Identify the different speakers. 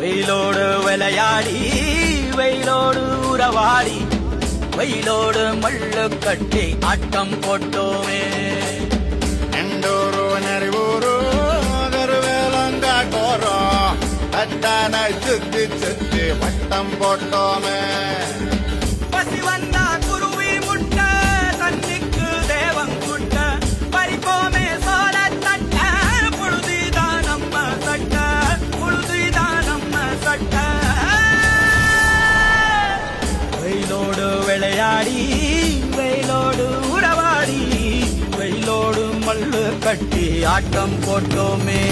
Speaker 1: வெயிலோடு விளையாடி வெயிலோடு உறவாடி வெயிலோடு மல்லு கட்டி ஆட்டம் போட்டோமே.
Speaker 2: எண்டூரு நெறிவூரு கருவேலங்காட்டோரோ தட்டான சுத்தி சுத்தி வட்டம் போட்டோமே.
Speaker 1: பசி வந்தா குருவி முட்ட தண்ணிக்கு தேவம் குட்ட பறிப்போமே சோழ தட்ட புழுதிதான் நம்ம சட்ட புழுதிதான் நம்ம சட்ட. வெயிலோடு விளையாடி வெயிலோடு உறவாடி வெயிலோடு மல்லு கட்டி ஆட்டம் போட்டோமே.